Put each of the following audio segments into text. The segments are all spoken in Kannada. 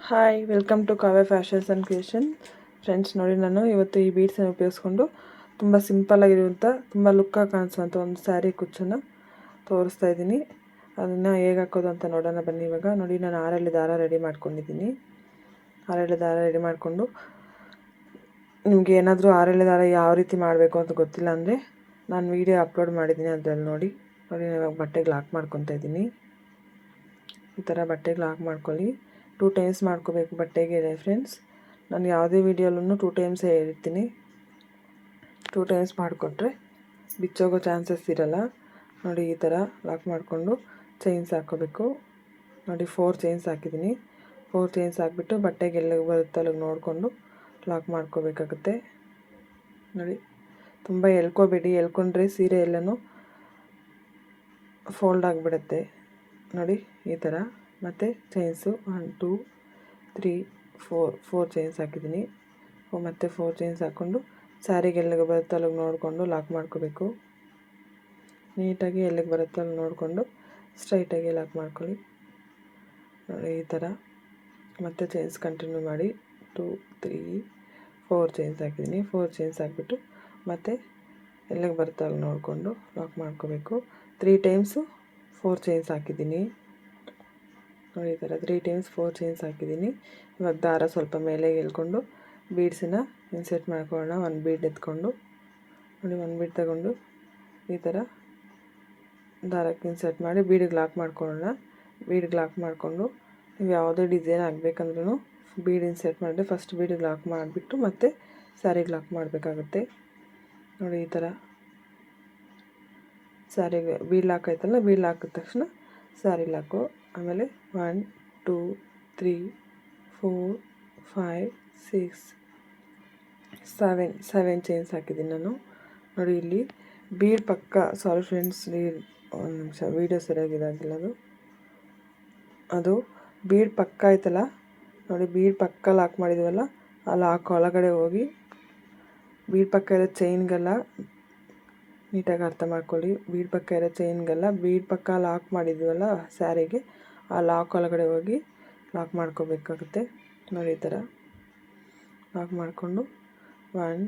Hi, welcome to Kavya fashions and creation. Friends, ನೋಡಿ ನಾನು ಇವತ್ತು ಈ ಬೀಡ್ಸನ್ನು ಉಪಯೋಗಿಸ್ಕೊಂಡು ತುಂಬ ಸಿಂಪಲ್ಲಾಗಿರುವಂಥ, ತುಂಬ ಲುಕ್ಕಾಗಿ ಕಾಣಿಸುವಂಥ ಒಂದು ಸ್ಯಾರಿ ಕುಚ್ಚನ್ನು ತೋರಿಸ್ತಾ ಇದ್ದೀನಿ. ಅದನ್ನು ಹೇಗೆ ಹಾಕೋದು ಅಂತ ನೋಡೋಣ ಬನ್ನಿ. ಇವಾಗ ನೋಡಿ, ನಾನು 6 ದಾರ ರೆಡಿ ಮಾಡ್ಕೊಂಡಿದ್ದೀನಿ. 6 ದಾರ ರೆಡಿ ಮಾಡಿಕೊಂಡು, ನಿಮಗೆ ಏನಾದರೂ 6 ದಾರ ಯಾವ ರೀತಿ ಮಾಡಬೇಕು ಅಂತ ಗೊತ್ತಿಲ್ಲ ಅಂದರೆ ನಾನು ವೀಡಿಯೋ ಅಪ್ಲೋಡ್ ಮಾಡಿದ್ದೀನಿ, ಅದರಲ್ಲಿ ನೋಡಿ. ನಾನು ಇವಾಗ ಬಟ್ಟೆಗೆ ಲಾಕ್ ಮಾಡ್ಕೊತಾ ಇದ್ದೀನಿ. ಈ ಥರ ಬಟ್ಟೆಗೆ ಲಾಕ್ ಮಾಡ್ಕೊಳ್ಳಿ. 2 ಟೈಮ್ಸ್ ಮಾಡ್ಕೋಬೇಕು ಬಟ್ಟೆಗೆ ಫ್ರೆಂಡ್ಸ್. ನಾನು ಯಾವುದೇ ವೀಡಿಯೋಲೂ 2 ಟೈಮ್ಸ್ ಹೇಳಿರ್ತೀನಿ. 2 ಟೈಮ್ಸ್ ಮಾಡಿಕೊಟ್ರೆ ಬಿಚ್ಚೋಗೋ ಚಾನ್ಸಸ್ ಇರಲ್ಲ. ನೋಡಿ, ಈ ಥರ ಲಾಕ್ ಮಾಡಿಕೊಂಡು ಚೈನ್ಸ್ ಹಾಕ್ಕೋಬೇಕು. ನೋಡಿ, 4 ಚೈನ್ಸ್ ಹಾಕಿದ್ದೀನಿ. 4 ಚೈನ್ಸ್ ಹಾಕ್ಬಿಟ್ಟು ಬಟ್ಟೆಗೆ ಎಲ್ಲಿಗೆ ಬರುತ್ತೆ ಅಲ್ಲಿಗೆ ನೋಡಿಕೊಂಡು ಲಾಕ್ ಮಾಡ್ಕೋಬೇಕಾಗುತ್ತೆ. ನೋಡಿ, ತುಂಬ ಎಳ್ಕೊಬೇಡಿ. ಎಳ್ಕೊಂಡ್ರೆ ಸೀರೆ ಎಲ್ಲನೂ ಫೋಲ್ಡ್ ಆಗಿಬಿಡುತ್ತೆ. ನೋಡಿ, ಈ ಥರ. ಮತ್ತು ಚೈನ್ಸು 1 2 3 4 ಚೈನ್ಸ್ ಹಾಕಿದ್ದೀನಿ. ಮತ್ತು 4 ಚೈನ್ಸ್ ಹಾಕ್ಕೊಂಡು ಸ್ಯಾರಿಗೆ ಎಲ್ಲಿಗೆ ಬರುತ್ತೋ ಅಲ್ಲಿಗೆ ನೋಡಿಕೊಂಡು ಲಾಕ್ ಮಾಡ್ಕೋಬೇಕು. ನೀಟಾಗಿ ಎಲ್ಲಿಗೆ ಬರುತ್ತೋ ಅಲ್ಲಿ ನೋಡಿಕೊಂಡು ಸ್ಟ್ರೈಟಾಗಿ ಲಾಕ್ ಮಾಡ್ಕೊಳ್ಳಿ. ನೋಡಿ, ಈ ಥರ. ಮತ್ತು ಚೈನ್ಸ್ ಕಂಟಿನ್ಯೂ ಮಾಡಿ 2 3 4 ಚೈನ್ಸ್ ಹಾಕಿದ್ದೀನಿ. 4 ಚೈನ್ಸ್ ಹಾಕ್ಬಿಟ್ಟು ಮತ್ತು ಎಲ್ಲಿಗೆ ಬರುತ್ತೋ ಅಲ್ಲಿ ನೋಡಿಕೊಂಡು ಲಾಕ್ ಮಾಡ್ಕೋಬೇಕು. 3 ಟೈಮ್ಸು 4 ಚೈನ್ಸ್ ಹಾಕಿದ್ದೀನಿ. ನೋಡಿ, ಈ ಥರ 3 ಟೈಮ್ಸ್ 4 ಚೈನ್ಸ್ ಹಾಕಿದ್ದೀನಿ. ಇವಾಗ ದಾರ ಸ್ವಲ್ಪ ಮೇಲೆ ಎಳ್ಕೊಂಡು ಬೀಡ್ಸನ್ನು ಇನ್ಸರ್ಟ್ ಮಾಡ್ಕೊಳ್ಳೋಣ. 1 ಬೀಡ್ ಎತ್ಕೊಂಡು, ನೋಡಿ, 1 ಬೀಡ್ ತಗೊಂಡು ಈ ಥರ ದಾರಕ್ಕೆ ಇನ್ಸರ್ಟ್ ಮಾಡಿ ಬೀಡಿಗೆ ಲಾಕ್ ಮಾಡ್ಕೊಳ್ಳೋಣ. ಬೀಡಿಗೆ ಲಾಕ್ ಮಾಡಿಕೊಂಡು ನೀವು ಯಾವುದೇ ಡಿಸೈನ್ ಆಗಬೇಕಂದ್ರೂ ಬೀಡ್ ಇನ್ಸರ್ಟ್ ಮಾಡಿದ್ರೆ ಫಸ್ಟ್ ಬೀಡಿಗೆ ಲಾಕ್ ಮಾಡಿಬಿಟ್ಟು ಮತ್ತೆ ಸ್ಯಾರಿಗೆ ಲಾಕ್ ಮಾಡಬೇಕಾಗುತ್ತೆ. ನೋಡಿ, ಈ ಥರ ಸ್ಯಾರಿಗೆ ಬೀಡ್ ಲಾಕ್ ಆಯ್ತಲ್ಲ, ಬೀಡ್ ಲಾಕಿದ ತಕ್ಷಣ ಸ್ಯಾರಿ ಲಾಕು. ಆಮೇಲೆ 1 2 3 4 5 6 7 ಚೈನ್ಸ್ ಹಾಕಿದ್ದೀನಿ ನಾನು. ನೋಡಿ, ಇಲ್ಲಿ ಬೀಡ್ ಪಕ್ಕ, ಸಾರಿ ಫ್ರೆಂಡ್ಸ್, ಒಂದು ನಿಮಿಷ, ವೀಡಿಯೋ ಸರಿಯಾಗಿದ್ದಾಗಿಲ್ಲ. ಅದು ಬೀಡ್ ಪಕ್ಕ ಆಯ್ತಲ್ಲ, ನೋಡಿ, ಬೀಡ್ ಪಕ್ಕ ಲಾಕ್ ಮಾಡಿದ್ದೀವಲ್ಲ, ಆ ಲಾಕ್ ಒಳಗಡೆ ಹೋಗಿ ಬೀಡ್ ಪಕ್ಕ ಇರೋ ಚೈನ್ಗೆಲ್ಲ ನೀಟಾಗಿ ಅರ್ಥ ಮಾಡ್ಕೊಳ್ಳಿ. ಬೀಡ್ ಪಕ್ಕ ಇರೋ ಚೈನ್ಗೆಲ್ಲ ಬೀಡ್ ಪಕ್ಕ ಲಾಕ್ ಮಾಡಿದ್ದೀವಲ್ಲ ಸ್ಯಾರಿಗೆ, ಆ ಲಾಕ್ ಒಳಗಡೆ ಹೋಗಿ ಲಾಕ್ ಮಾಡ್ಕೋಬೇಕಾಗುತ್ತೆ. ನೋಡಿ, ಈ ಥರ ಲಾಕ್ ಮಾಡಿಕೊಂಡು 1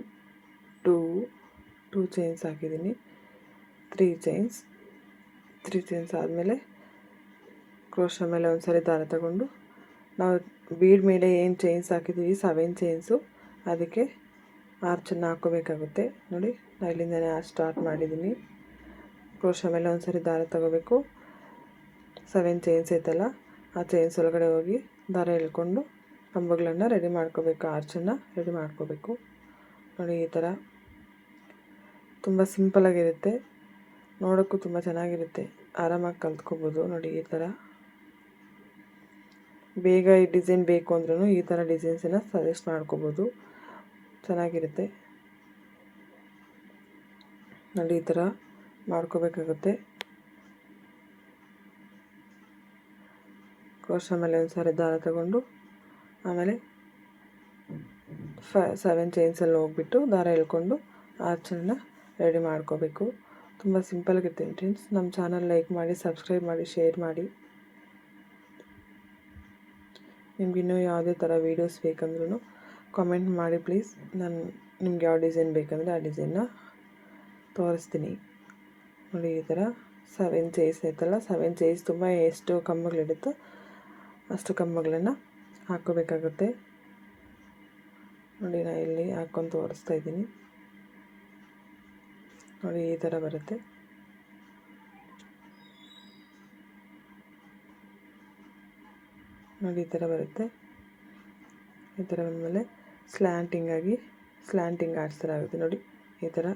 2 ಚೈನ್ಸ್ ಹಾಕಿದ್ದೀನಿ. 3 ಚೈನ್ಸ್ ಆದಮೇಲೆ ಕ್ರೋಶ ಮೇಲೆ ಒಂದು ಸರಿ ದಾರ ತಗೊಂಡು ನಾವು ಬೀಡ್ ಮೇಲೆ ಏನು ಚೈನ್ಸ್ ಹಾಕಿದ್ದೀವಿ 7 ಚೈನ್ಸು, ಅದಕ್ಕೆ ಆರ್ಚನ್ನು ಹಾಕ್ಕೋಬೇಕಾಗುತ್ತೆ. ನೋಡಿ, ನಾನು ಇಲ್ಲಿಂದನೇ ಸ್ಟಾರ್ಟ್ ಮಾಡಿದ್ದೀನಿ. ಕ್ರೋಶ ಮೇಲೆ ಒಂದು ಸರಿ ದಾರ ತಗೋಬೇಕು. 7 ಚೈನ್ಸ್ ಐತಲ್ಲ, ಆ ಚೈನ್ಸ್ ಒಳಗಡೆ ಹೋಗಿ ದಾರ ಎಳ್ಕೊಂಡು ಕಂಬಗಳನ್ನು ರೆಡಿ ಮಾಡ್ಕೋಬೇಕು, ಆರ್ಚನ್ನು ರೆಡಿ ಮಾಡ್ಕೋಬೇಕು. ನೋಡಿ, ಈ ಥರ ತುಂಬ ಸಿಂಪಲಾಗಿರುತ್ತೆ, ನೋಡೋಕ್ಕೂ ತುಂಬ ಚೆನ್ನಾಗಿರುತ್ತೆ, ಆರಾಮಾಗಿ ಕಲ್ತ್ಕೋಬೋದು. ನೋಡಿ, ಈ ಥರ ಬೇಗ ಈ ಡಿಸೈನ್ ಬೇಕು ಅಂದ್ರೂ ಈ ಥರ ಡಿಸೈನ್ಸನ್ನು ಸಜೆಸ್ಟ್ ಮಾಡ್ಕೋಬೋದು, ಚೆನ್ನಾಗಿರುತ್ತೆ. ನೋಡಿ, ಈ ಥರ ಮಾಡ್ಕೋಬೇಕಾಗುತ್ತೆ. ಕ್ರೋಶ ಮೇಲೆ ಒಂದು ಸಾರಿ ದಾರ ತಗೊಂಡು ಆಮೇಲೆ 7 ಚೈನ್ಸಲ್ಲಿ ಹೋಗ್ಬಿಟ್ಟು ದಾರ ಎಳ್ಕೊಂಡು ಆರ್ಚನ್ನು ರೆಡಿ ಮಾಡ್ಕೋಬೇಕು. ತುಂಬ ಸಿಂಪಲ್ಗಿರುತ್ತೆ ಫ್ರೆಂಡ್ಸ್. ನಮ್ಮ ಚಾನಲ್ ಲೈಕ್ ಮಾಡಿ, ಸಬ್ಸ್ಕ್ರೈಬ್ ಮಾಡಿ, ಶೇರ್ ಮಾಡಿ. ನಿಮ್ಗಿನ್ನೂ ಯಾವುದೇ ಥರ ವೀಡಿಯೋಸ್ ಬೇಕಂದ್ರೂ ಕಾಮೆಂಟ್ ಮಾಡಿ ಪ್ಲೀಸ್. ನಾನು ನಿಮ್ಗೆ ಯಾವ ಡಿಸೈನ್ ಬೇಕಂದರೆ ಆ ಡಿಸೈನ್ನ ತೋರಿಸ್ತೀನಿ. ನೋಡಿ, ಈ ಥರ 7 ಚೈನ್ಸ್ ಐತಲ್ಲ, 7 ಚೈನ್ಸ್ ತುಂಬ ಎಷ್ಟು ಕಂಬಗಳಿಡುತ್ತೋ ಅಷ್ಟು ಕಂಬಗಳನ್ನು ಹಾಕ್ಕೋಬೇಕಾಗುತ್ತೆ. ನೋಡಿ, ನಾನು ಇಲ್ಲಿ ಹಾಕ್ಕೊಂಡು ತೋರಿಸ್ತಾ ಇದ್ದೀನಿ. ನೋಡಿ, ಈ ಥರ ಬರುತ್ತೆ. ನೋಡಿ, ಈ ಥರ ಬರುತ್ತೆ. ಈ ಥರ ಬಂದಮೇಲೆ ಸ್ಲ್ಯಾಂಟಿಂಗ್ ಆರ್ಚ್ ಥರ ಆಗುತ್ತೆ. ನೋಡಿ, ಈ ಥರ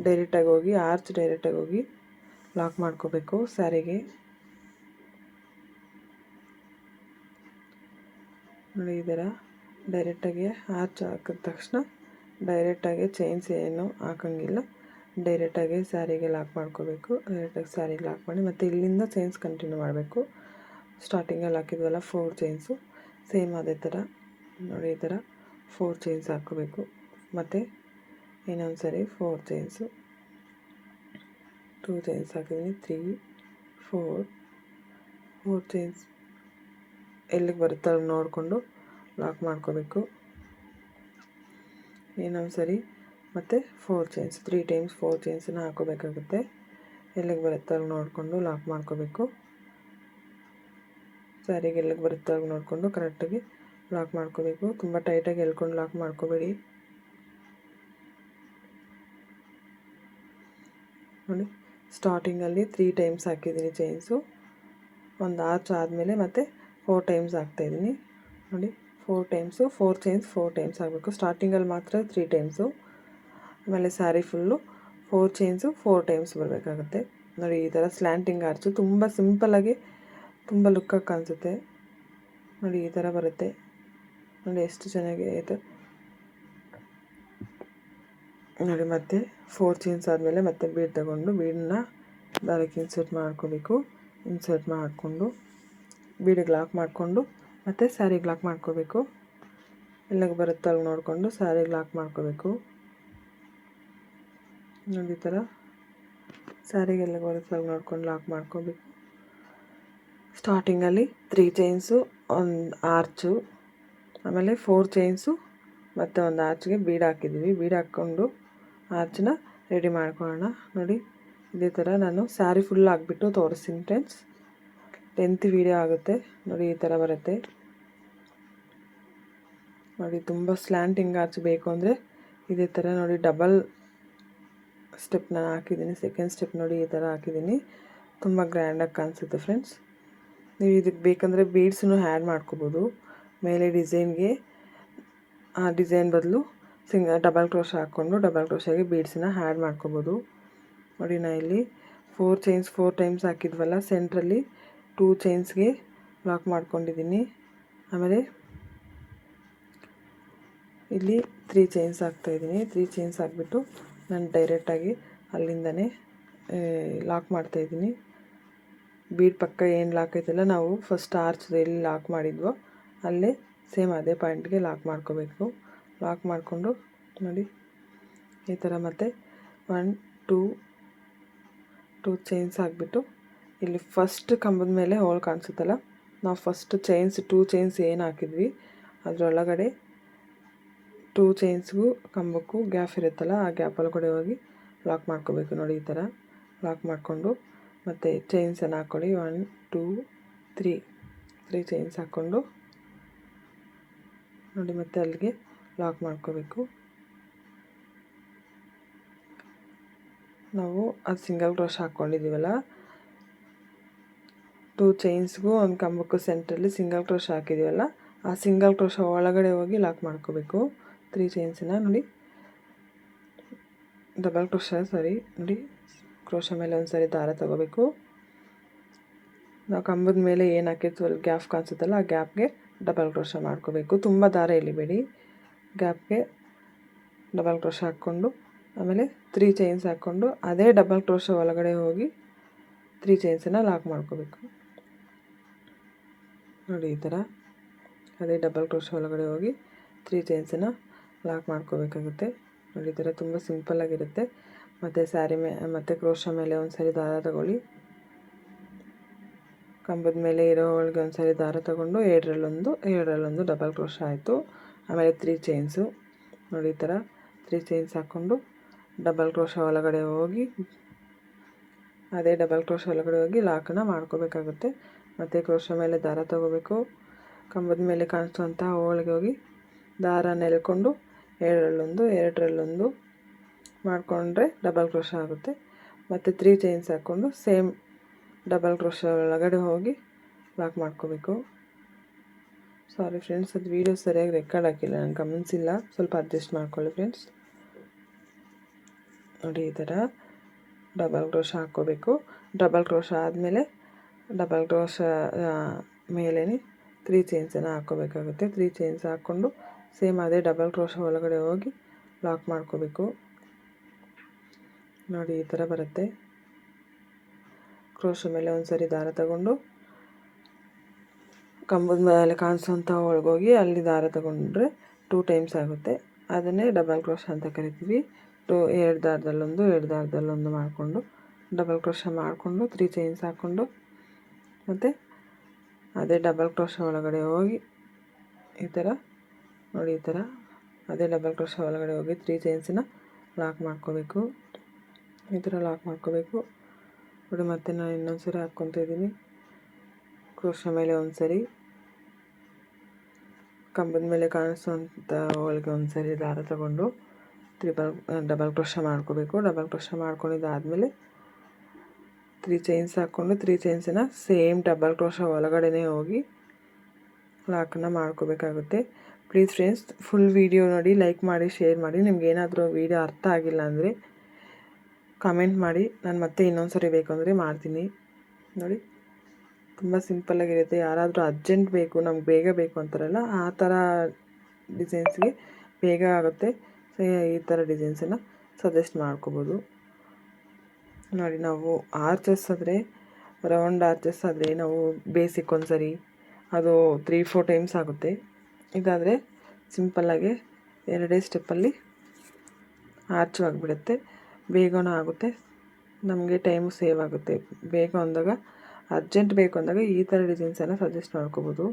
ಡೈರೆಕ್ಟಾಗಿ ಹೋಗಿ ಡೈರೆಕ್ಟಾಗಿ ಹೋಗಿ ಲಾಕ್ ಮಾಡ್ಕೋಬೇಕು ಸ್ಯಾರಿಗೆ. ನೋಡಿ, ಈ ಥರ ಡೈರೆಕ್ಟಾಗಿ ಆರ್ಚ್ ಹಾಕಿದ ತಕ್ಷಣ ಡೈರೆಕ್ಟಾಗಿ ಚೈನ್ಸ್ ಏನು ಹಾಕೋಂಗಿಲ್ಲ, ಡೈರೆಕ್ಟಾಗಿ ಸ್ಯಾರಿಗೆ ಲಾಕ್ ಮಾಡ್ಕೋಬೇಕು. ಡೈರೆಕ್ಟಾಗಿ ಸ್ಯಾರಿಗೆ ಲಾಕ್ ಮಾಡಿ ಮತ್ತು ಇಲ್ಲಿಂದ ಚೈನ್ಸ್ ಕಂಟಿನ್ಯೂ ಮಾಡಬೇಕು. ಸ್ಟಾರ್ಟಿಂಗಲ್ಲಿ ಹಾಕಿದ್ವಲ್ಲ 4 ಚೈನ್ಸು, ಸೇಮ್ ಅದೇ ಥರ. ನೋಡಿ, ಈ ಥರ 4 ಚೈನ್ಸ್ ಹಾಕ್ಕೋಬೇಕು. ಮತ್ತು ಇನ್ನೊಂದು ಸರಿ 4 ಚೈನ್ಸು, 2 ಚೈನ್ಸ್ ಹಾಕಿದ್ದೀನಿ. 3 4 ಚೈನ್ಸ್ ಎಲ್ಲಿಗೆ ಬರುತ್ತೋ ಅಲ್ಲಿ ನೋಡಿಕೊಂಡು ಲಾಕ್ ಮಾಡ್ಕೋಬೇಕು. ಇನ್ನೊಂದು ಸರಿ ಮತ್ತು 4 ಚೈನ್ಸ್ 3 ಟೈಮ್ಸ್ 4 ಚೈನ್ಸನ್ನು ಹಾಕೋಬೇಕಾಗುತ್ತೆ. ಎಲ್ಲಿಗೆ ಬರುತ್ತೆ ಅಲ್ಲಿ ನೋಡಿಕೊಂಡು ಲಾಕ್ ಮಾಡ್ಕೋಬೇಕು. ಸ್ಯಾರಿಗೆ ಎಲ್ಲಿಗೆ ಬರುತ್ತೆ ಅಲ್ಲಿ ನೋಡಿಕೊಂಡು ಕರೆಕ್ಟಾಗಿ ಲಾಕ್ ಮಾಡ್ಕೋಬೇಕು. ತುಂಬ ಟೈಟಾಗಿ ಎಳ್ಕೊಂಡು ಲಾಕ್ ಮಾಡ್ಕೋಬೇಡಿ ನೋಡಿ. ಸ್ಟಾರ್ಟಿಂಗಲ್ಲಿ 3 ಟೈಮ್ಸ್ ಹಾಕಿದ್ದೀನಿ ಚೈನ್ಸು. ಒಂದು ಆರ್ಚ್ ಆದಮೇಲೆ ಮತ್ತೆ 4 ಟೈಮ್ಸ್ ಹಾಕ್ತಾಯಿದ್ದೀನಿ ನೋಡಿ. 4 ಟೈಮ್ಸು 4 ಚೈನ್ಸ್ 4 ಟೈಮ್ಸ್ ಆಗಬೇಕು. ಸ್ಟಾರ್ಟಿಂಗಲ್ಲಿ ಮಾತ್ರ 3 ಟೈಮ್ಸು, ಆಮೇಲೆ ಸ್ಯಾರಿ ಫುಲ್ಲು 4 ಚೈನ್ಸು 4 ಟೈಮ್ಸ್ ಬರಬೇಕಾಗುತ್ತೆ ನೋಡಿ. ಈ ಥರ ಸ್ಲ್ಯಾಂಟಿಂಗ್ ಆರ್ಚು ತುಂಬ ಸಿಂಪಲ್ಲಾಗಿ ತುಂಬ ಲುಕ್ಕಾಗಿ ಕಾಣಿಸುತ್ತೆ ನೋಡಿ. ಈ ಥರ ಬರುತ್ತೆ ನೋಡಿ, ಎಷ್ಟು ಚೆನ್ನಾಗಿ ಆಯಿತು ನೋಡಿ. ಮತ್ತೆ 4 ಚೈನ್ಸ್ ಆದಮೇಲೆ ಮತ್ತೆ ಬೀಡ್ ತಗೊಂಡು ಬೀಡನ್ನ ದಾರಕ್ಕೆ ಇನ್ಸರ್ಟ್ ಮಾಡ್ಕೋಬೇಕು. ಇನ್ಸರ್ಟ್ ಮಾಡಿಕೊಂಡು ಬೀಡಿಗೆ ಲಾಕ್ ಮಾಡಿಕೊಂಡು ಮತ್ತು ಸ್ಯಾರಿಗೆ ಲಾಕ್ ಮಾಡ್ಕೋಬೇಕು. ಎಲ್ಲಿಗೆ ಬರುತ್ತೆ ಅಲ್ಲಿ ನೋಡಿಕೊಂಡು ಸ್ಯಾರಿಗೆ ಲಾಕ್ ಮಾಡ್ಕೋಬೇಕು ನೋಡಿ. ಈ ಥರ ಸ್ಯಾರಿಗೆ ಎಲ್ಲಿಗೆ ಬರುತ್ತೆ ಅಲ್ಲಿ ನೋಡ್ಕೊಂಡು ಲಾಕ್ ಮಾಡ್ಕೋಬೇಕು. ಸ್ಟಾರ್ಟಿಂಗಲ್ಲಿ 3 ಚೈನ್ಸು, ಒಂದು ಆರ್ಚು, ಆಮೇಲೆ 4 ಚೈನ್ಸು ಮತ್ತು ಒಂದು ಆರ್ಚ್ಗೆ ಬೀಡ್ ಹಾಕಿದ್ದೀವಿ. ಬೀಡ್ ಹಾಕ್ಕೊಂಡು ಆರ್ಚನ್ನ ರೆಡಿ ಮಾಡ್ಕೊಳ್ಳೋಣ ನೋಡಿ. ಇದೇ ಥರ ನಾನು ಸ್ಯಾರಿ ಫುಲ್ ಆಗಿಬಿಟ್ಟು ತೋರಿಸ್ತೀನಿ ಫ್ರೆಂಡ್ಸ್. ಲೆಂತ್ ವೀಡಿಯೋ ಆಗುತ್ತೆ ನೋಡಿ. ಈ ಥರ ಬರುತ್ತೆ ನೋಡಿ. ತುಂಬ ಸ್ಲ್ಯಾಂಟಿಂಗ್ ಆರ್ಚ್ ಬೇಕು ಅಂದರೆ ಇದೇ ಥರ ನೋಡಿ. ಡಬಲ್ ಸ್ಟೆಪ್ ನಾನು ಹಾಕಿದ್ದೀನಿ. ಸೆಕೆಂಡ್ ಸ್ಟೆಪ್ ನೋಡಿ ಈ ಥರ ಹಾಕಿದ್ದೀನಿ. ತುಂಬ ಗ್ರ್ಯಾಂಡಾಗಿ ಕಾಣಿಸುತ್ತೆ ಫ್ರೆಂಡ್ಸ್. ನೀವು ಇದಕ್ಕೆ ಬೇಕಂದರೆ ಬೀಡ್ಸನ್ನು ಆ್ಯಡ್ ಮಾಡ್ಕೋಬೋದು ಮೇಲೆ ಡಿಸೈನ್ಗೆ. ಆ ಡಿಸೈನ್ ಬದಲು ಡಬಲ್ ಕ್ರೋಶ ಹಾಕ್ಕೊಂಡು ಡಬಲ್ ಕ್ರೋಶಾಗೆ ಬೀಡ್ಸನ್ನ ಆ್ಯಡ್ ಮಾಡ್ಕೋಬೋದು ನೋಡಿ. ನಾನು ಇಲ್ಲಿ 4 ಚೈನ್ಸ್ 4 ಟೈಮ್ಸ್ ಹಾಕಿದ್ವಲ್ಲ, ಸೆಂಟ್ರಲ್ಲಿ 2 ಚೈನ್ಸ್ಗೆ ಲಾಕ್ ಮಾಡ್ಕೊಂಡಿದ್ದೀನಿ. ಆಮೇಲೆ ಇಲ್ಲಿ 3 ಚೈನ್ಸ್ ಹಾಕ್ತಾಯಿದ್ದೀನಿ. 3 ಚೈನ್ಸ್ ಹಾಕ್ಬಿಟ್ಟು ನಾನು ಡೈರೆಕ್ಟಾಗಿ ಅಲ್ಲಿಂದನೇ ಲಾಕ್ ಮಾಡ್ತಾಯಿದ್ದೀನಿ. ಬೀಡ್ ಪಕ್ಕ ಏನು ಲಾಕ್ ಐತಲ್ಲ, ನಾವು ಫಸ್ಟ್ ಆರ್ಚ್ ಎಲ್ಲಿ ಲಾಕ್ ಮಾಡಿದ್ವೋ ಅಲ್ಲೇ ಸೇಮ್ ಅದೇ ಪಾಯಿಂಟ್ಗೆ ಲಾಕ್ ಮಾಡ್ಕೋಬೇಕು. ಲಾಕ್ ಮಾಡಿಕೊಂಡು ನೋಡಿ ಈ ಥರ ಮತ್ತೆ 1 2 ಚೈನ್ಸ್ ಹಾಕ್ಬಿಟ್ಟು ಇಲ್ಲಿ ಫಸ್ಟ್ ಕಂಬದ ಮೇಲೆ ಹೋಲ್ ಕಾಣಿಸುತ್ತಲ್ಲ, ನಾವು ಫಸ್ಟ್ ಚೈನ್ಸ್ 2 ಚೈನ್ಸ್ ಏನು ಹಾಕಿದ್ವಿ ಅದರೊಳಗಡೆ 2 ಚೈನ್ಸ್ಗೂ ಕಂಬಕ್ಕೂ ಗ್ಯಾಪ್ ಇರುತ್ತಲ್ಲ, ಆ ಗ್ಯಾಪಲ್ಲಿ ಕೂಡ ಹೋಗಿ ಲಾಕ್ ಮಾಡ್ಕೋಬೇಕು ನೋಡಿ. ಈ ಥರ ಲಾಕ್ ಮಾಡಿಕೊಂಡು ಮತ್ತು ಚೈನ್ಸನ್ನು ಹಾಕ್ಕೊಳ್ಳಿ. 1 2 3 ಚೈನ್ಸ್ ಹಾಕ್ಕೊಂಡು ನೋಡಿ ಮತ್ತೆ ಅಲ್ಲಿಗೆ ಲಾಕ್ ಮಾಡ್ಕೋಬೇಕು. ನಾವು ಅದು ಸಿಂಗಲ್ ಕ್ರೋಶ ಹಾಕ್ಕೊಂಡಿದ್ದೀವಲ್ಲ, 2 ಚೈನ್ಸ್ಗೂ ಒಂದು ಕಂಬಕ್ಕೂ ಸೆಂಟ್ರಲ್ಲಿ ಸಿಂಗಲ್ ಕ್ರೋಶ ಹಾಕಿದ್ದೀವಲ್ಲ, ಆ ಸಿಂಗಲ್ ಕ್ರೋಶ ಒಳಗಡೆ ಹೋಗಿ ಲಾಕ್ ಮಾಡ್ಕೋಬೇಕು 3 ಚೈನ್ಸನ್ನ ನೋಡಿ. ಡಬಲ್ ಕ್ರೋಶ ನೋಡಿ, ಕ್ರೋಶ ಮೇಲೆ ಒಂದು ಸಾರಿ ದಾರ ತಗೋಬೇಕು. ನಾವು ಕಂಬದ ಮೇಲೆ ಏನು ಹಾಕಿರ್ತೀವಿ ಅಲ್ಲಿ ಗ್ಯಾಪ್ ಕಾಣಿಸುತ್ತಲ್ಲ, ಆ ಗ್ಯಾಪ್ಗೆ ಡಬಲ್ ಕ್ರೋಶ ಮಾಡ್ಕೋಬೇಕು. ತುಂಬ ದಾರ ಎಳಿಬೇಡಿ, ಗ್ಯಾಪ್ಗೆ ಡಬಲ್ ಕ್ರೋಶ ಹಾಕ್ಕೊಂಡು ಆಮೇಲೆ 3 ಚೈನ್ಸ್ ಹಾಕ್ಕೊಂಡು ಅದೇ ಡಬಲ್ ಕ್ರೋಶ ಒಳಗಡೆ ಹೋಗಿ 3 ಚೈನ್ಸನ್ನು ಲಾಕ್ ಮಾಡ್ಕೋಬೇಕು ನೋಡಿ. ಈ ಥರ ಅದೇ ಡಬಲ್ ಕ್ರೋಶ ಒಳಗಡೆ ಹೋಗಿ 3 ಚೈನ್ಸನ್ನು ಲಾಕ್ ಮಾಡ್ಕೋಬೇಕಾಗುತ್ತೆ ನೋಡಿ. ಈ ಥರ ತುಂಬ ಸಿಂಪಲ್ಲಾಗಿರುತ್ತೆ. ಮತ್ತು ಸ್ಯಾರಿ ಮತ್ತು ಕ್ರೋಶ ಮೇಲೆ ಒಂದು ಸಾರಿ ದಾರ ತಗೊಳ್ಳಿ. ಕಂಬದ ಮೇಲೆ ಇರೋ ಒಳಗೆ ಒಂದು ಸಾರಿ ದಾರ ತಗೊಂಡು ಎರಡರಲ್ಲೊಂದು ಡಬಲ್ ಕ್ರೋಶ ಆಯಿತು. ಆಮೇಲೆ 3 ಚೈನ್ಸು ನೋಡಿ. ಈ ಥರ 3 ಚೈನ್ಸ್ ಹಾಕ್ಕೊಂಡು ಡಬಲ್ ಕ್ರೋಶ ಒಳಗಡೆ ಹೋಗಿ ಅದೇ ಡಬಲ್ ಕ್ರೋಶ ಒಳಗಡೆ ಹೋಗಿ ಲಾಕನ್ನು ಮಾಡ್ಕೋಬೇಕಾಗುತ್ತೆ. ಮತ್ತು ಕ್ರೋಶ ಮೇಲೆ ದಾರ ತಗೋಬೇಕು. ಕಂಬದ ಮೇಲೆ ಕಾಣಿಸುವಂಥ ಹೋಳಿಗೆ ಹೋಗಿ ದಾರನ ಎಳ್ಕೊಂಡು ಎರಡರಲ್ಲೊಂದು ಮಾಡಿಕೊಂಡ್ರೆ ಡಬಲ್ ಕ್ರೋಶ ಆಗುತ್ತೆ. ಮತ್ತು 3 ಚೈನ್ಸ್ ಹಾಕ್ಕೊಂಡು ಸೇಮ್ ಡಬಲ್ ಕ್ರೋಶ ಒಳಗಡೆ ಹೋಗಿ ಲಾಕ್ ಮಾಡ್ಕೋಬೇಕು. ಸಾರಿ ಫ್ರೆಂಡ್ಸ್, ಅದು ವೀಡಿಯೋ ಸರಿಯಾಗಿ ರೆಕಾರ್ಡ್ ಹಾಕಿಲ್ಲ, ನನಗೆ ಗಮನಿಸಿಲ್ಲ, ಸ್ವಲ್ಪ ಅಡ್ಜಸ್ಟ್ ಮಾಡ್ಕೊಳ್ಳಿ ಫ್ರೆಂಡ್ಸ್ ನೋಡಿ. ಈ ಥರ ಡಬಲ್ ಕ್ರೋಶ ಹಾಕ್ಕೋಬೇಕು. ಡಬಲ್ ಕ್ರೋಶ ಆದಮೇಲೆ ಡಬಲ್ ಕ್ರೋಶ ಮೇಲೇ 3 ಚೈನ್ಸನ್ನು ಹಾಕ್ಕೋಬೇಕಾಗುತ್ತೆ. 3 ಚೈನ್ಸ್ ಹಾಕ್ಕೊಂಡು ಸೇಮ್ ಅದೇ ಡಬಲ್ ಕ್ರೋಶ ಒಳಗಡೆ ಹೋಗಿ ಲಾಕ್ ಮಾಡ್ಕೋಬೇಕು ನೋಡಿ. ಈ ಥರ ಬರುತ್ತೆ. ಕ್ರೋಶ ಮೇಲೆ ಒಂದು ಸಾರಿ ದಾರ ತಗೊಂಡು ಕಂಬದ ಮೇಲೆ ಕಾಣಿಸೋಂಥ ಒಳಗೋಗಿ ಅಲ್ಲಿ ದಾರ ತಗೊಂಡ್ರೆ 2 ಟೈಮ್ಸ್ ಆಗುತ್ತೆ. ಅದನ್ನೇ ಡಬಲ್ ಕ್ರೋಶ ಅಂತ ಕರಿತೀವಿ. ಎರಡು ದಾರದಲ್ಲೊಂದು ಮಾಡಿಕೊಂಡು ಡಬಲ್ ಕ್ರೋಶ ಮಾಡಿಕೊಂಡು 3 ಚೈನ್ಸ್ ಹಾಕ್ಕೊಂಡು ಮತ್ತು ಅದೇ ಡಬಲ್ ಕ್ರೋಶ ಒಳಗಡೆ ಹೋಗಿ ಈ ಥರ ನೋಡಿ, ಈ ಥರ ಅದೇ ಡಬಲ್ ಕ್ರೋಶಾ ಒಳಗಡೆ ಹೋಗಿ 3 ಚೈನ್ಸನ್ನ ಲಾಕ್ ಮಾಡ್ಕೋಬೇಕು. ಈ ಥರ ಲಾಕ್ ಮಾಡ್ಕೋಬೇಕು ನೋಡಿ. ಮತ್ತೆ ನಾನು ಇನ್ನೊಂದು ಸರಿ ಹಾಕ್ಕೊತಾ ಇದ್ದೀನಿ. ಕ್ರೋಶಾ ಮೇಲೆ ಒಂದು ಸರಿ, ಕಂಬದ ಮೇಲೆ ಕಾಣಿಸುವಂಥ ಒಳಗೆ ಒಂದು ಸರಿ ದಾರ ತಗೊಂಡು ಡಬಲ್ ಕ್ರೋಶಾ ಮಾಡ್ಕೋಬೇಕು. ಡಬಲ್ ಕ್ರೋಶಾ ಮಾಡ್ಕೊಂಡಿದ್ದಾದಮೇಲೆ 3 ಚೈನ್ಸ್ ಹಾಕ್ಕೊಂಡು 3 ಚೈನ್ಸನ್ನು ಸೇಮ್ ಡಬಲ್ ಕ್ರೋಶಾ ಒಳಗಡೆನೇ ಹೋಗಿ ಲಾಕನ್ನು ಮಾಡ್ಕೋಬೇಕಾಗುತ್ತೆ. ಪ್ಲೀಸ್ ಫ್ರೆಂಡ್ಸ್, ಫುಲ್ ವೀಡಿಯೋ ನೋಡಿ, ಲೈಕ್ ಮಾಡಿ, ಶೇರ್ ಮಾಡಿ. ನಿಮ್ಗೆ ಏನಾದರೂ ವೀಡಿಯೋ ಅರ್ಥ ಆಗಿಲ್ಲ ಅಂದರೆ ಕಮೆಂಟ್ ಮಾಡಿ, ನಾನು ಮತ್ತೆ ಇನ್ನೊಂದು ಸರಿ ಬೇಕು ಅಂದರೆ ಮಾಡ್ತೀನಿ. ನೋಡಿ, ತುಂಬ ಸಿಂಪಲ್ಲಾಗಿರುತ್ತೆ. ಯಾರಾದರೂ ಅರ್ಜೆಂಟ್ ಬೇಕು, ನಮ್ಗೆ ಬೇಗ ಬೇಕು ಅಂತಾರಲ್ಲ, ಆ ಥರ ಡಿಸೈನ್ಸ್ಗೆ ಬೇಗ ಆಗುತ್ತೆ. ಸೊ ಈ ಥರ ಡಿಸೈನ್ಸನ್ನು ಸಜೆಸ್ಟ್ ಮಾಡ್ಕೋಬೋದು. ನೋಡಿ, ನಾವು ಆರ್ಚಸ್ ಆದರೆ, ರೌಂಡ್ ಆರ್ಚಸ್ ಆದರೆ ನಾವು ಬೇಸಿಕ್ ಒಂದು ಸರಿ ಅದು 3-4 ಟೈಮ್ಸ್ ಆಗುತ್ತೆ. ಇದಾದರೆ ಸಿಂಪಲ್ಲಾಗಿ 2 ಸ್ಟೆಪ್ಪಲ್ಲಿ ಆರ್ಚ್ ಆಗಿಬಿಡುತ್ತೆ. ಬೇಗನೂ ಆಗುತ್ತೆ, ನಮಗೆ ಟೈಮು ಸೇವ್ ಆಗುತ್ತೆ. ಬೇಗ ಅಂದಾಗ, ಅರ್ಜೆಂಟ್ ಬೇಕು ಅಂದಾಗ ಈ ಥರ ಡಿಸೈನ್ಸನ್ನು ಸಜೆಸ್ಟ್ ಮಾಡ್ಕೋಬೋದು.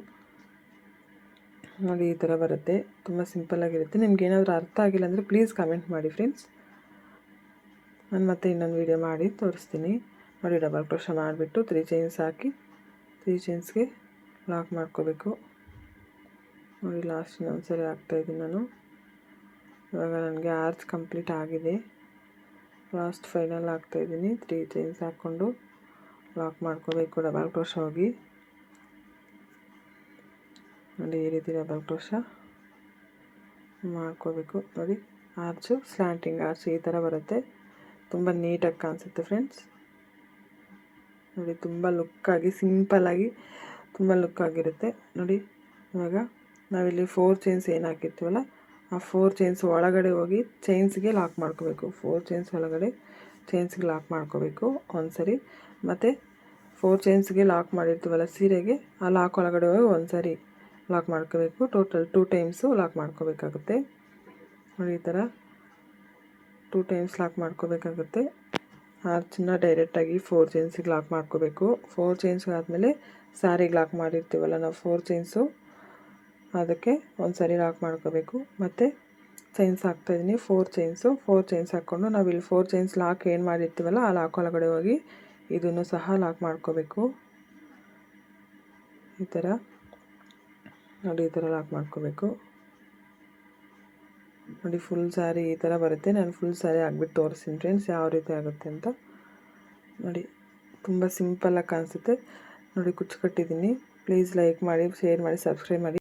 ನೋಡಿ, ಈ ಥರ ಬರುತ್ತೆ. ತುಂಬ ಸಿಂಪಲ್ಲಾಗಿರುತ್ತೆ. ನಿಮ್ಗೆ ಏನಾದರೂ ಅರ್ಥ ಆಗಿಲ್ಲ ಅಂದರೆ ಪ್ಲೀಸ್ ಕಮೆಂಟ್ ಮಾಡಿ ಫ್ರೆಂಡ್ಸ್. ನಾನು ಮತ್ತೆ ಇನ್ನೊಂದು ವೀಡಿಯೋ ಮಾಡಿ ತೋರಿಸ್ತೀನಿ. ನೋಡಿ, ಡಬಲ್ ಕ್ರೋಶಾ ಮಾಡಿಬಿಟ್ಟು 3 ಚೈನ್ಸ್ ಹಾಕಿ 3 ಚೈನ್ಸ್ಗೆ ಲಾಕ್ ಮಾಡ್ಕೋಬೇಕು. ನೋಡಿ, ಲಾಸ್ಟ್ ಇನ್ನೊಂದು ಸರಿ ಹಾಕ್ತಾಯಿದ್ದೀನಿ ನಾನು. ಇವಾಗ ನನಗೆ ಆರ್ಚ್ ಕಂಪ್ಲೀಟ್ ಆಗಿದೆ. ಲಾಸ್ಟ್ ಫೈನಲ್ ಹಾಕ್ತಾಯಿದ್ದೀನಿ. 3 ಚೈನ್ಸ್ ಹಾಕ್ಕೊಂಡು ಲಾಕ್ ಮಾಡ್ಕೋಬೇಕು. ಡಬಲ್ ಕ್ರೋಶಾ ಹೋಗಿ ನೋಡಿ, ಈ ರೀತಿ ಡಬಲ್ ಕ್ರೋಶಾ ಮಾಡ್ಕೋಬೇಕು. ನೋಡಿ, ಆರ್ಚು ಸ್ಲ್ಯಾಂಟಿಂಗ್ ಆರ್ಚ್ ಈ ಥರ ಬರುತ್ತೆ. ತುಂಬ ನೀಟಾಗಿ ಕಾಣಿಸುತ್ತೆ ಫ್ರೆಂಡ್ಸ್. ನೋಡಿ, ತುಂಬ ಲುಕ್ಕಾಗಿ, ಸಿಂಪಲ್ಲಾಗಿ ತುಂಬ ಲುಕ್ಕಾಗಿರುತ್ತೆ. ನೋಡಿ, ಇವಾಗ ನಾವಿಲ್ಲಿ 4 ಚೈನ್ಸ್ ಏನು ಹಾಕಿರ್ತೀವಲ್ಲ, ಆ 4 ಚೈನ್ಸ್ ಒಳಗಡೆ ಹೋಗಿ ಚೈನ್ಸ್ಗೆ ಲಾಕ್ ಮಾಡ್ಕೋಬೇಕು. 4 ಚೈನ್ಸ್ ಒಳಗಡೆ ಚೈನ್ಸ್ಗೆ ಲಾಕ್ ಮಾಡ್ಕೋಬೇಕು ಒಂದು ಸರಿ. ಮತ್ತು 4 ಚೈನ್ಸ್ಗೆ ಲಾಕ್ ಮಾಡಿರ್ತೀವಲ್ಲ ಸೀರೆಗೆ, ಆ ಲಾಕ್ ಒಳಗಡೆ ಹೋಗಿ ಒಂದು ಸರಿ ಲಾಕ್ ಮಾಡ್ಕೋಬೇಕು. ಟೋಟಲ್ 2 ಟೈಮ್ಸು ಲಾಕ್ ಮಾಡ್ಕೋಬೇಕಾಗುತ್ತೆ. ನೋಡಿ, ಈ ಥರ 2 ಟೈಮ್ಸ್ ಲಾಕ್ ಮಾಡ್ಕೋಬೇಕಾಗುತ್ತೆ. ಆರ್ಚನ್ನ ಡೈರೆಕ್ಟಾಗಿ 4 ಚೈನ್ಸಿಗೆ ಲಾಕ್ ಮಾಡ್ಕೋಬೇಕು. 4 ಚೈನ್ಸ್ ಆದಮೇಲೆ ಸ್ಯಾರಿಗೆ ಲಾಕ್ ಮಾಡಿರ್ತೀವಲ್ಲ ನಾವು 4 ಚೈನ್ಸು, ಅದಕ್ಕೆ ಒಂದು ಸರಿ ಲಾಕ್ ಮಾಡ್ಕೋಬೇಕು. ಮತ್ತು ಚೈನ್ಸ್ ಹಾಕ್ತಾಯಿದ್ದೀನಿ 4 ಚೈನ್ಸು. 4 ಚೈನ್ಸ್ ಹಾಕ್ಕೊಂಡು ನಾವಿಲ್ಲಿ 4 ಚೈನ್ಸ್ ಲಾಕ್ ಏನು ಮಾಡಿರ್ತೀವಲ್ಲ ಆ ಲಾಕ್ ಒಳಗಡೆ ಹೋಗಿ ಇದನ್ನು ಸಹ ಲಾಕ್ ಮಾಡ್ಕೋಬೇಕು. ಈ ಥರ ನೋಡಿ, ಈ ಥರ ಲಾಕ್ ಮಾಡ್ಕೋಬೇಕು. ನೋಡಿ, ಫುಲ್ ಸ್ಯಾರಿ ಈ ಥರ ಬರುತ್ತೆ. ನಾನು ಫುಲ್ ಸ್ಯಾರಿ ಆಗಿಬಿಟ್ಟು ತೋರಿಸ್ತೀನಿ ಫ್ರೆಂಡ್ಸ್ ಯಾವ ರೀತಿ ಆಗುತ್ತೆ ಅಂತ. ನೋಡಿ, ತುಂಬ ಸಿಂಪಲ್ಲಾಗಿ ಕಾಣಿಸುತ್ತೆ. ನೋಡಿ, ಕುಚ್ಚು ಕಟ್ಟಿದ್ದೀನಿ. ಪ್ಲೀಸ್ ಲೈಕ್ ಮಾಡಿ, ಶೇರ್ ಮಾಡಿ, ಸಬ್ಸ್ಕ್ರೈಬ್ ಮಾಡಿ.